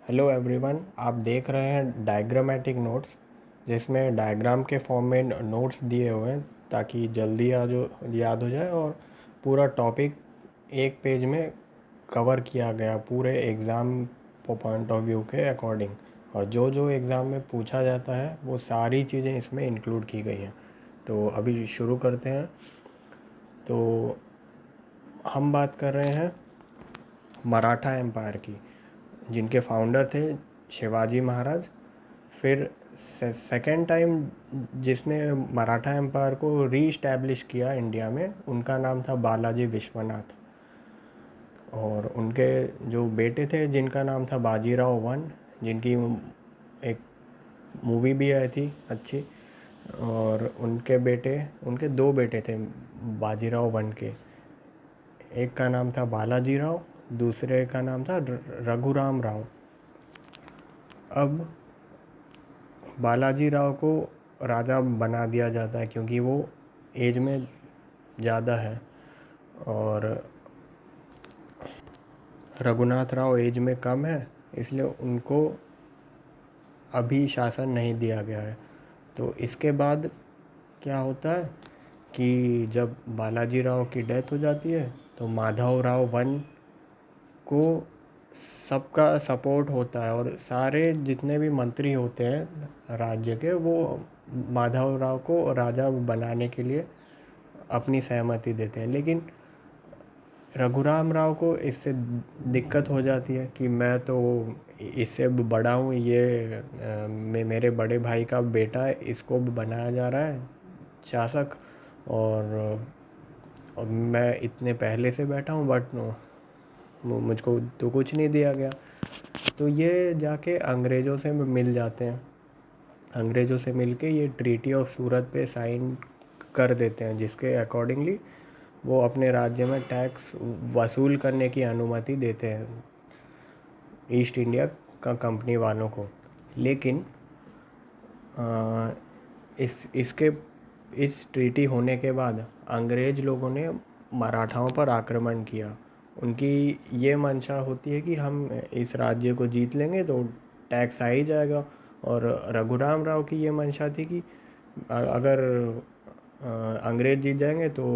Hello everyone, आप देख रहे हैं डायग्रामेटिक नोट्स, जिसमें डायग्राम के फॉर्म में नोट्स दिए हुए हैं ताकि जल्दी याद हो जाए और पूरा टॉपिक एक पेज में कवर किया गया पूरे एग्ज़ाम पॉइंट ऑफ व्यू के अकॉर्डिंग। और जो जो एग्ज़ाम में पूछा जाता है वो सारी चीज़ें इसमें इंक्लूड की गई हैं। तो अभी शुरू करते हैं। तो हम बात कर रहे हैं मराठा एम्पायर की, जिनके फाउंडर थे शिवाजी महाराज। फिर सेकेंड टाइम जिसने मराठा एम्पायर को री किया इंडिया में, उनका नाम था बालाजी विश्वनाथ। और उनके जो बेटे थे जिनका नाम था बाजीराव वन, जिनकी एक मूवी भी आई थी अच्छी। और उनके दो बेटे थे बाजीराव वन के। एक का नाम था बालाजी राव, दूसरे का नाम था रघुराम राव। अब बालाजी राव को राजा बना दिया जाता है क्योंकि वो एज में ज़्यादा है, और रघुनाथ राव एज में कम है, इसलिए उनको अभी शासन नहीं दिया गया है। तो इसके बाद क्या होता है कि जब बालाजी राव की डेथ हो जाती है तो माधव राव वन को सबका सपोर्ट होता है, और सारे जितने भी मंत्री होते हैं राज्य के, वो माधव राव को राजा बनाने के लिए अपनी सहमति देते हैं। लेकिन रघुराम राव को इससे दिक्कत हो जाती है कि मैं तो इससे बड़ा हूँ, ये मेरे बड़े भाई का बेटा है, इसको भी बनाया जा रहा है शासक, और मैं इतने पहले से बैठा हूँ, बट मुझको तो कुछ नहीं दिया गया। तो ये जाके अंग्रेज़ों से मिल जाते हैं। अंग्रेज़ों से मिलके ये ट्रीटी ऑफ सूरत पे साइन कर देते हैं, जिसके अकॉर्डिंगली वो अपने राज्य में टैक्स वसूल करने की अनुमति देते हैं ईस्ट इंडिया का कंपनी वालों को। लेकिन इस ट्रीटी होने के बाद अंग्रेज़ लोगों ने मराठाओं पर आक्रमण किया। उनकी ये मंशा होती है कि हम इस राज्य को जीत लेंगे तो टैक्स आ ही जाएगा। और रघुराम राव की ये मंशा थी कि अगर अंग्रेज़ जीत जाएंगे तो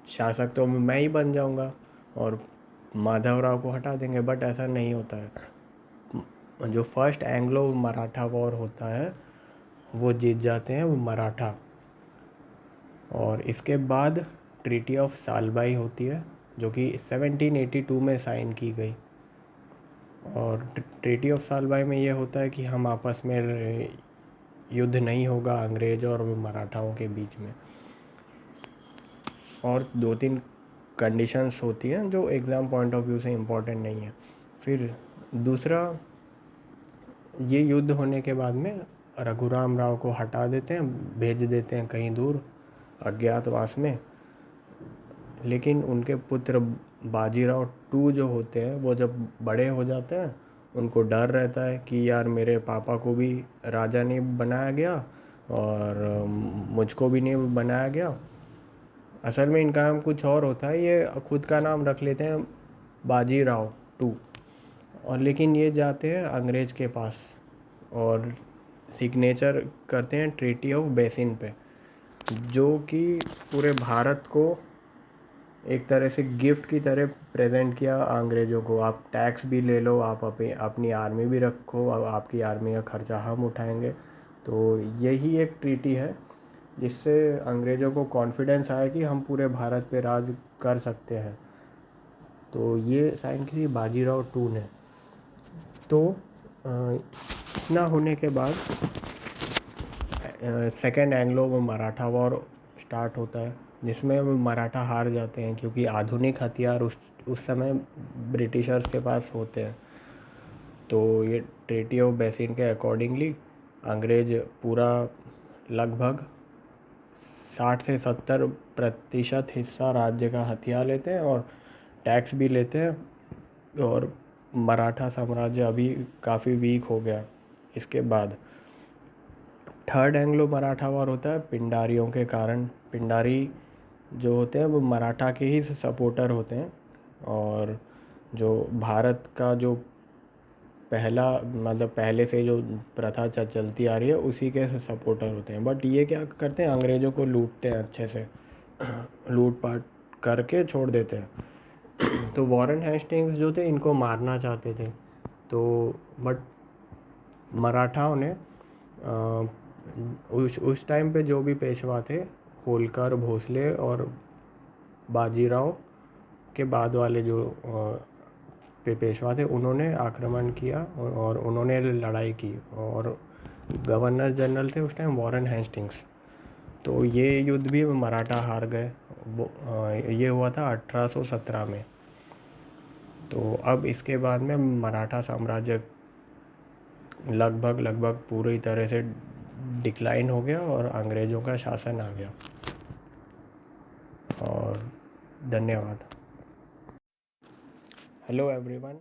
शासक तो मैं ही बन जाऊंगा और माधव राव को हटा देंगे। बट ऐसा नहीं होता है। जो फर्स्ट एंग्लो मराठा वॉर होता है वो जीत जाते हैं वो मराठा। और इसके बाद ट्रीटी ऑफ सालबाई होती है, जो कि 1782 में साइन की गई। और ट्रीटी ऑफ सालबाई में ये होता है कि हम आपस में युद्ध नहीं होगा अंग्रेज और मराठाओं के बीच में। और दो तीन कंडीशंस होती हैं जो एग्ज़ाम पॉइंट ऑफ व्यू से इम्पोर्टेंट नहीं है। फिर दूसरा, ये युद्ध होने के बाद में रघुराम राव को हटा देते हैं, भेज देते हैं कहीं दूर अज्ञातवास में। लेकिन उनके पुत्र बाजीराव टू जो होते हैं, वो जब बड़े हो जाते हैं उनको डर रहता है कि यार मेरे पापा को भी राजा नहीं बनाया गया और मुझको भी नहीं बनाया गया। असल में इनका नाम कुछ और होता है, ये खुद का नाम रख लेते हैं बाजीराव टू। और लेकिन ये जाते हैं अंग्रेज़ के पास और सिग्नेचर करते हैं ट्रीटी ऑफ बेसिन पे, जो कि पूरे भारत को एक तरह से गिफ्ट की तरह प्रेजेंट किया अंग्रेज़ों को। आप टैक्स भी ले लो, आप अपनी आर्मी भी रखो, आपकी आर्मी का खर्चा हम उठाएंगे। तो यही एक ट्रीटी है जिससे अंग्रेज़ों को कॉन्फिडेंस आया कि हम पूरे भारत पे राज कर सकते हैं। तो ये साइन की बाजीराव टू ने। तो इतना होने के बाद second Anglo Maratha war start होता है, जिसमें मराठा हार जाते हैं क्योंकि आधुनिक हथियार उस समय ब्रिटिशर्स के पास होते हैं। तो ये ट्रीटी ऑफ बेसिन के अकॉर्डिंगली अंग्रेज पूरा लगभग 60 से 70% हिस्सा राज्य का हथिया लेते हैं और टैक्स भी लेते हैं। और मराठा साम्राज्य अभी काफ़ी वीक हो गया। इसके बाद थर्ड एंग्लो मराठा वॉर होता है पिंडारियों के कारण। पिंडारी जो होते हैं वो मराठा के ही सपोर्टर होते हैं, और जो भारत का जो पहला मतलब पहले से जो प्रथा चलती आ रही है उसी के सपोर्टर होते हैं। बट ये क्या करते हैं, अंग्रेज़ों को लूटते हैं अच्छे से, लूट पाट करके छोड़ देते हैं। तो वॉरेन हेस्टिंग्स जो थे इनको मारना चाहते थे, तो बट मराठाओं ने उस टाइम पे जो भी पेशवा थे, होलकर, भोसले और बाजीराव के बाद वाले जो पेशवा थे, उन्होंने आक्रमण किया और उन्होंने लड़ाई की, और गवर्नर जनरल थे उस टाइम वॉरेन हेस्टिंग्स। तो ये युद्ध भी मराठा हार गए। ये हुआ था 1817 में। तो अब इसके बाद में मराठा साम्राज्य लगभग पूरी तरह से डिक्लाइन हो गया और अंग्रेज़ों का शासन आ गया। और धन्यवाद। Hello everyone.